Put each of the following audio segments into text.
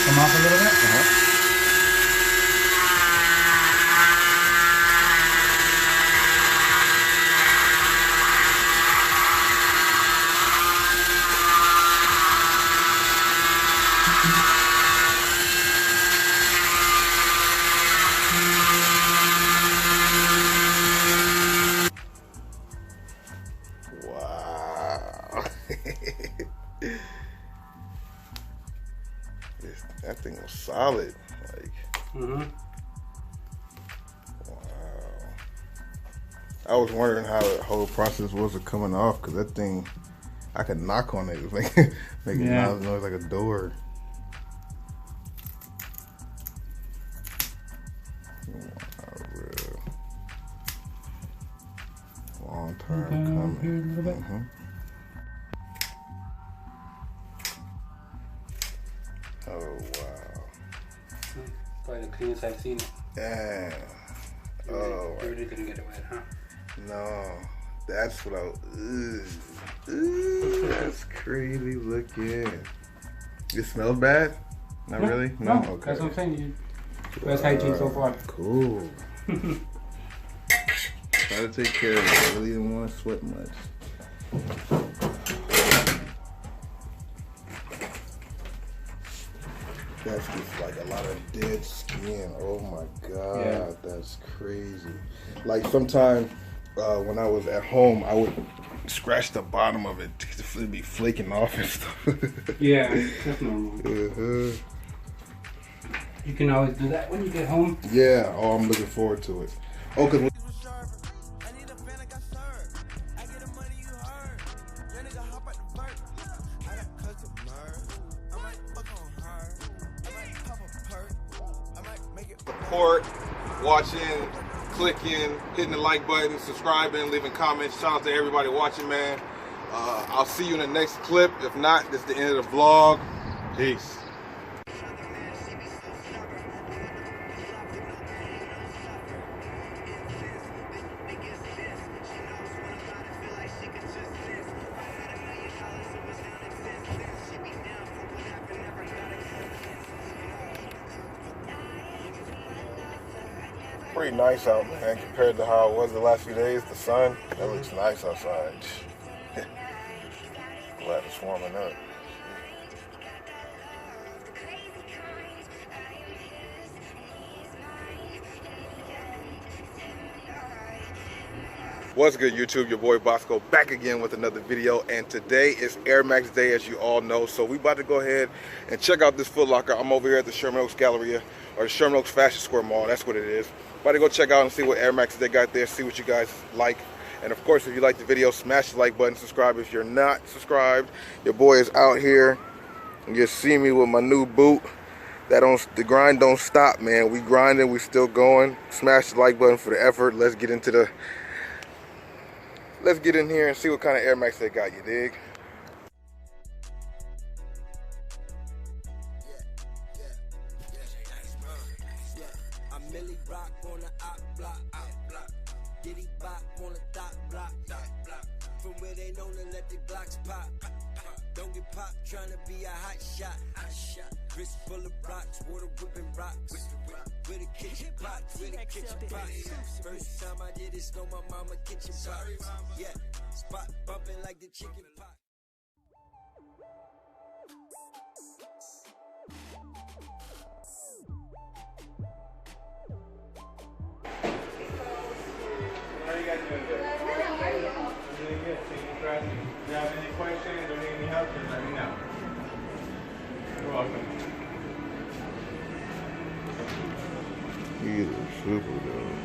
Come off a little bit? Wow. That thing was solid. Like, wow. I was wondering how the whole process was of coming off, because that thing, I could knock on it. It was like making noise like a door. Wow, real. Long time coming. Here a little bit. Oh, wow. Probably the cleanest I've seen it. Yeah. You really didn't get it wet, huh? No. That's what I was. That's crazy looking. It smells bad? Not really? No, Okay. that's what I'm saying. Best hygiene so far. Cool. Try to take care of it. I really didn't want to sweat much. That's just like a lot of dead skin. Oh my God, that's crazy. Like sometimes when I was at home, I would scratch the bottom of it because it would be flaking off and stuff. Yeah, that's normal. You can always do that when you get home. Yeah, oh, I'm looking forward to it. Oh, because support, watching, clicking, hitting the like button, subscribing, leaving comments. Shout out to everybody watching, man. I'll see you in the next clip. If not, this is the end of the vlog. Peace. Pretty nice out, man, compared to how it was the last few days. The sun, that looks nice outside. Glad it's warming up. What's good, YouTube? Your boy Bossco back again with another video, and today is Air Max Day, as you all know. So we about to go ahead and check out this Foot Locker. I'm over here at the Sherman Oaks Galleria, or the Sherman Oaks Fashion Square Mall. That's what it is. About to go check out and see what Air Maxes they got there, see what you guys like. And of course, if you like the video, smash the like button, subscribe if you're not subscribed. Your boy is out here. You see me with my new boot. The grind don't stop, man. We grinding, we still going. Smash the like button for the effort. Let's get in here and see what kind of Air Max they got, you dig? Don't get popped trying to be a hot shot. Wrist full of rocks, water whipping rocks. With a kitchen pot, First time I did it, stole my mama kitchen pot. Yeah, spot bumping like the chicken pot. How are you guys doing good? Doing good. Taking press. If you have any questions or need any help, just let me know. You're welcome. These are super dope.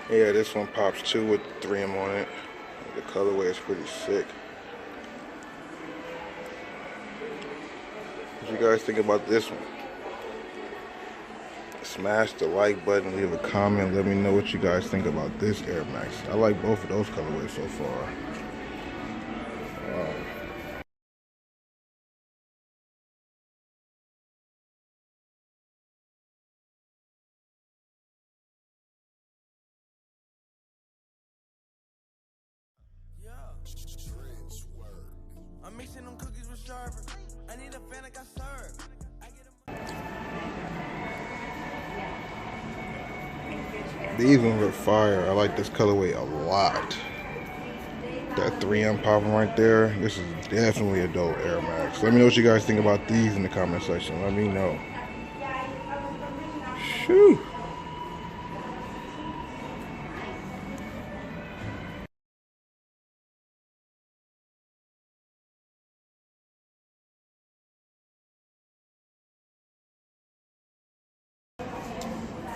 Yeah, this one pops too with 3M on it. The colorway is pretty sick. What you guys think about this one? Smash the like button, leave a comment, let me know what you guys think about this Air Max. I like both of those colorways so far. I'm mixing them cookies with sherbet. I need a fan like I serve. These ones are fire. I like this colorway a lot. That 3M popping right there. This is definitely a dope Air Max. Let me know what you guys think about these in the comment section. Let me know. Shoo.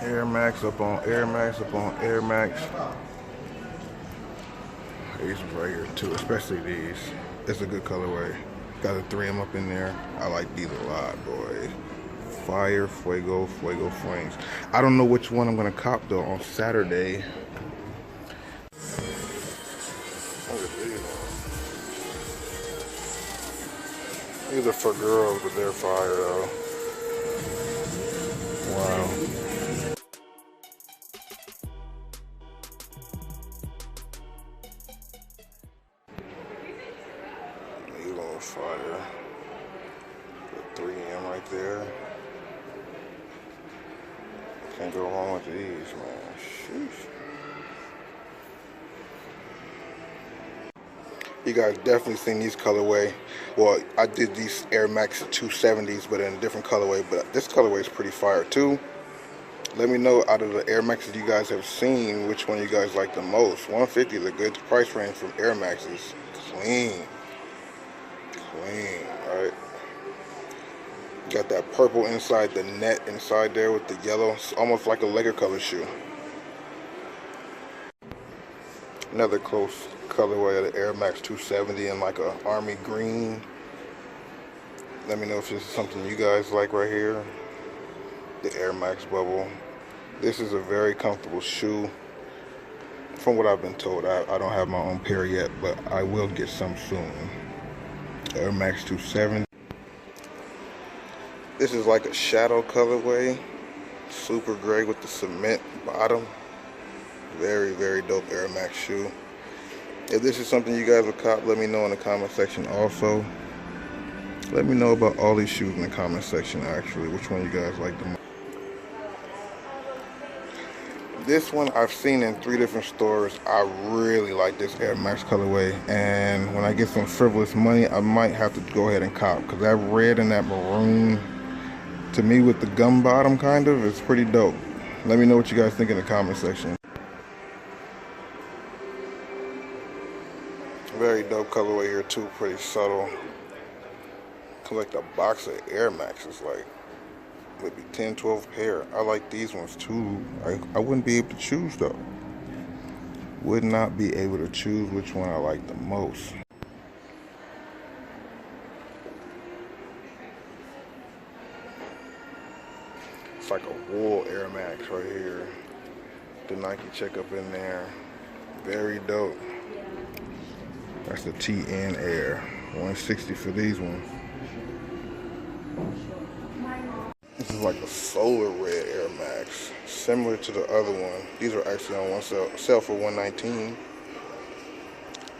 Air Max up on Air Max up on Air Max. These ones right here too, especially these. It's a good colorway. Got a 3M up in there. I like these a lot, boy. Fire, Fuego, Fuego Flames. I don't know which one I'm gonna cop though on Saturday. These are for girls, but they're fire though. Wow. These are fire. The 3M right there. Can't go wrong with these, man. Sheesh. You guys definitely seen these colorway. Well, I did these Air Max 270s, but in a different colorway. But this colorway is pretty fire too. Let me know out of the Air Maxes you guys have seen, which one you guys like the most. 150 is a good price range from Air Maxes. Clean, right? Got that purple inside, the net inside there with the yellow. It's almost like a Laker color shoe. Another close colorway of the Air Max 270 in like a army green. Let me know if this is something you guys like right here. The Air Max bubble. This is a very comfortable shoe. From what I've been told, I don't have my own pair yet, but I will get some soon. Air Max 270. This is like a shadow colorway. Super gray with the cement bottom. Very, very dope Air Max shoe. If this is something you guys will cop, let me know in the comment section also. Let me know about all these shoes in the comment section actually. Which one you guys like the most. This one I've seen in 3 different stores. I really like this Air Max colorway. And when I get some frivolous money, I might have to go ahead and cop. Because that red and that maroon, to me with the gum bottom kind of, is pretty dope. Let me know what you guys think in the comment section. Very dope colorway here too, pretty subtle. Collect a box of Air Maxes, like maybe 10, 12 pair. I like these ones too. I wouldn't be able to choose though. Would not be able to choose which one I like the most. It's like a wool Air Max right here. The Nike check up in there. Very dope. That's the TN Air. 160 for these ones. This is like a solar red Air Max, similar to the other one. These are actually on one sale for $119.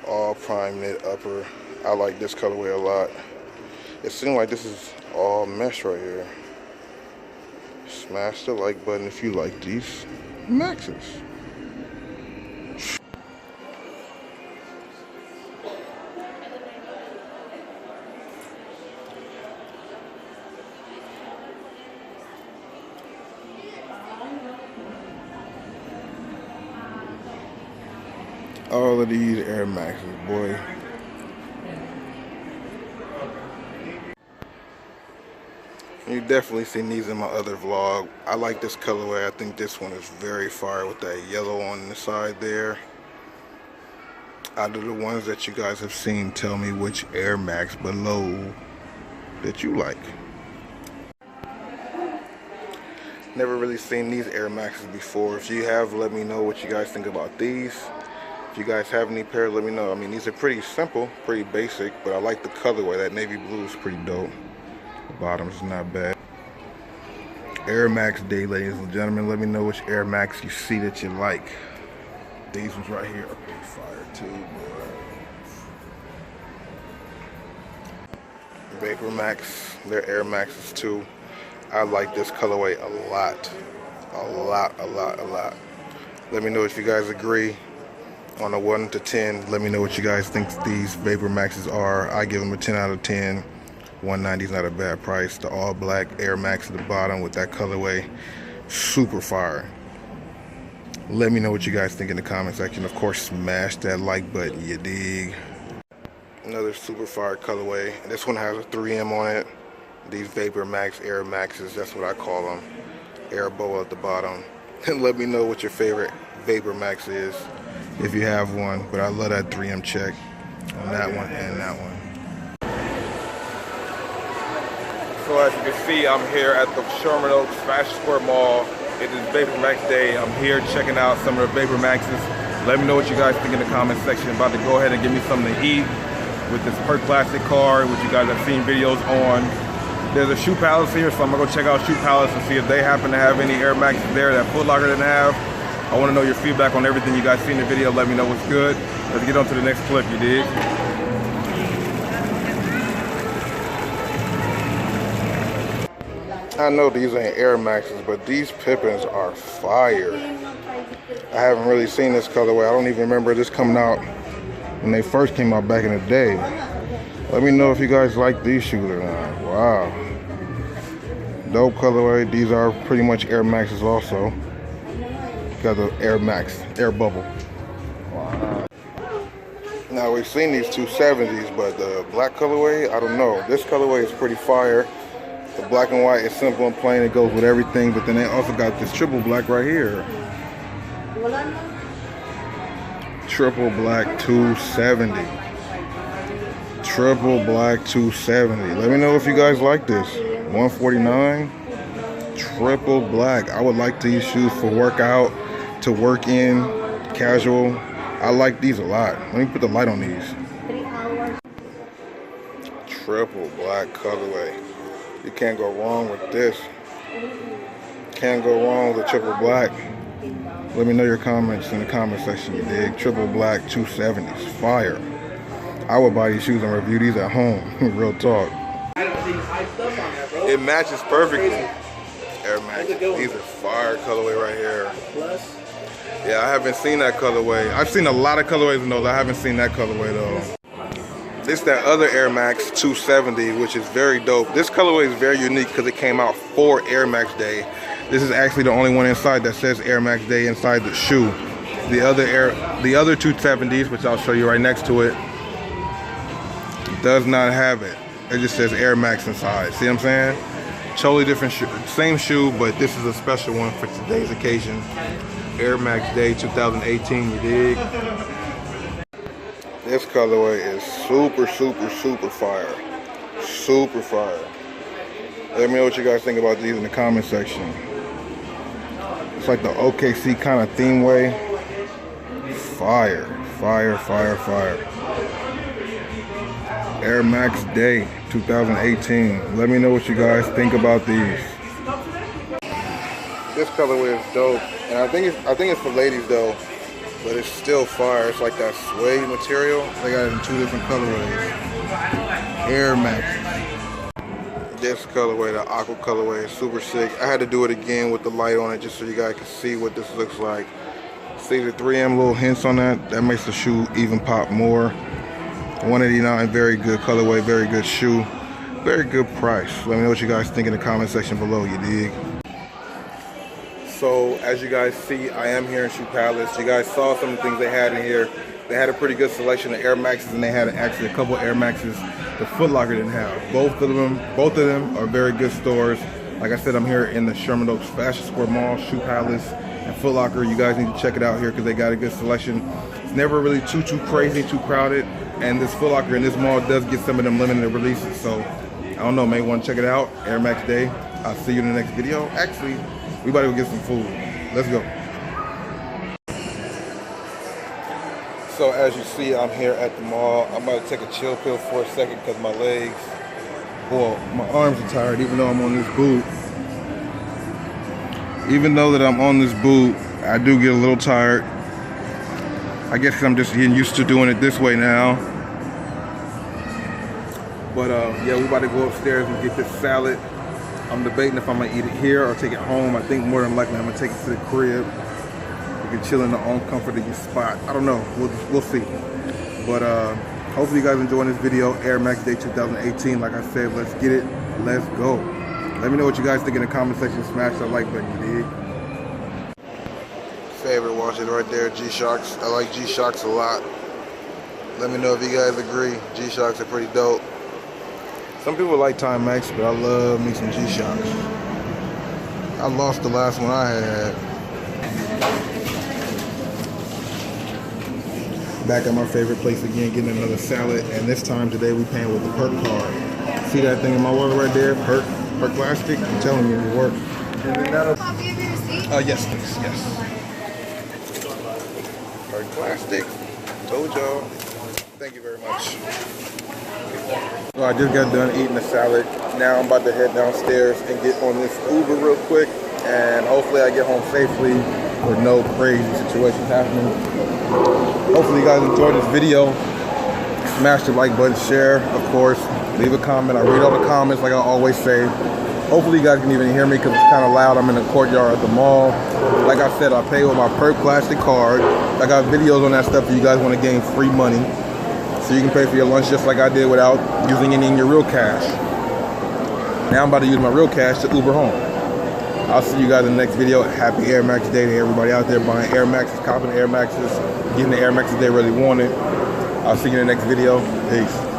All prime knit upper. I like this colorway a lot. It seems like this is all mesh right here. Smash the like button if you like these Maxes. All of these Air Maxes, boy. You definitely seen these in my other vlog. I like this colorway. I think this one is very fire with that yellow on the side there. Out of the ones that you guys have seen, tell me which Air Max below that you like. Never really seen these Air Maxes before. If you have, let me know what you guys think about these. If you guys have any pair, let me know. I mean, these are pretty simple, pretty basic, but I like the colorway. That navy blue is pretty dope. The bottom's not bad. Air Max Day, ladies and gentlemen. Let me know which Air Max you see that you like. These ones right here are pretty fire too, boy. Vapor Max. They're Air Maxes too. I like this colorway a lot. A lot. Let me know if you guys agree. On a 1 to 10, let me know what you guys think these Vapor Maxes are. I give them a 10 out of 10. 190 is not a bad price. The all black Air Max at the bottom with that colorway, super fire. Let me know what you guys think in the comment section. Of course, smash that like button, you dig? Another super fire colorway. This one has a 3M on it. These Vapor Max Air Maxes, that's what I call them. Air bowl at the bottom. And let me know what your favorite Vapor Max is, if you have one. But I love that 3M check on that one and that one. So as you can see, I'm here at the Sherman Oaks Fashion Square Mall. It is Vapor Max Day. I'm here checking out some of the Vapor Maxes. Let me know what you guys think in the comment section. About to go ahead and give me something to eat with this Perk Classic card, which you guys have seen videos on. There's a Shoe Palace here, so I'm gonna go check out Shoe Palace and see if they happen to have any Air Maxes there that Foot Locker didn't have. I wanna know your feedback on everything you guys see in the video. Let me know what's good. Let's get on to the next clip, you dig? I know these ain't Air Maxes, but these Pippins are fire. I haven't really seen this colorway. I don't even remember this coming out when they first came out back in the day. Let me know if you guys like these shoes or not. Wow. Dope colorway. These are pretty much Air Maxes also. Got the Air Max, Air Bubble. Wow. Now we've seen these 270s, but the black colorway, I don't know. This colorway is pretty fire. The black and white is simple and plain. It goes with everything, but then they also got this triple black right here. Triple black 270. Triple black 270. Let me know if you guys like this. 149. Triple black. I would like these shoes for workout, to work in, casual. I like these a lot. Let me put the light on these. Triple black colorway. You can't go wrong with this. Can't go wrong with the triple black. Let me know your comments in the comment section, you dig? Triple black 270s, fire. I would buy these shoes and review these at home, real talk. It matches perfectly. Air Max, these are fire colorway right here. Yeah, I haven't seen that colorway. I've seen a lot of colorways in those. I haven't seen that colorway though. This that other Air Max 270, which is very dope. This colorway is very unique because it came out for Air Max Day. This is actually the only one inside that says Air Max Day inside the shoe. The other 270s, which I'll show you right next to it, does not have it. It just says Air Max inside. See what I'm saying? Totally different shoe. Same shoe, but this is a special one for today's occasion. Air Max Day 2018, you dig? This colorway is super fire. Super fire. Let me know what you guys think about these in the comment section. It's like the OKC kind of theme way. Fire. Air Max Day 2018. Let me know what you guys think about these. This colorway is dope, and I think it's for ladies though. But it's still fire. It's like that suede material. They got it in 2 different colorways. Air Max. This colorway, the aqua colorway, is super sick. I had to do it again with the light on it just so you guys can see what this looks like. See the 3M little hints on that? That makes the shoe even pop more. 189, very good colorway, very good shoe. Very good price. Let me know what you guys think in the comment section below, you dig? So as you guys see, I am here in Shoe Palace. You guys saw some of the things they had in here. They had a pretty good selection of Air Maxes, and they had actually a couple Air Maxes the Foot Locker didn't have. Both of them are very good stores. Like I said, I'm here in the Sherman Oaks Fashion Square Mall, Shoe Palace, and Foot Locker. You guys need to check it out here because they got a good selection. It's never really too crazy, too crowded, and this Foot Locker in this mall does get some of them limited releases. So I don't know, may want to check it out. Air Max Day. I'll see you in the next video. Actually, we about to go get some food. Let's go. So as you see, I'm here at the mall. I'm about to take a chill pill for a second because my legs, well, my arms are tired even though I'm on this boot. Even though that I'm on this boot, I do get a little tired. I guess I'm just getting used to doing it this way now. But yeah, we about to go upstairs and get this salad. I'm debating if I'm gonna eat it here or take it home. I think more than likely I'm gonna take it to the crib. We can chill in our own comfort of your spot. I don't know, we'll see. But hopefully you guys enjoying this video. Air Max Day 2018. Like I said, let's get it, let's go. Let me know what you guys think in the comment section. Smash that like button, you dig? Favorite watches right there, G-Shocks. I like G-Shocks a lot. Let me know if you guys agree. G-Shocks are pretty dope. Some people like Timex, but I love me some G-Shocks. I lost the last one I had. Back at my favorite place again, getting another salad, and this time today we paying with the Perk card. See that thing in my wallet right there? Perk plastic? I'm telling you, it works. And then that'll... Copy of your receipt? Yes, please, yes. Perk plastic. Told y'all. Thank you very much. Well, I just got done eating the salad. Now I'm about to head downstairs and get on this Uber real quick, and hopefully I get home safely with no crazy situations happening. Hopefully you guys enjoyed this video. Smash the like button, share, of course. Leave a comment. I read all the comments like I always say. Hopefully you guys can even hear me because it's kind of loud. I'm in the courtyard at the mall. Like I said, I pay with my Perk plastic card. I got videos on that stuff if you guys want to gain free money. So you can pay for your lunch just like I did without using any of your real cash. Now I'm about to use my real cash to Uber home. I'll see you guys in the next video. Happy Air Max Day to everybody out there buying Air Maxes, copping Air Maxes, getting the Air Maxes they really wanted. I'll see you in the next video. Peace.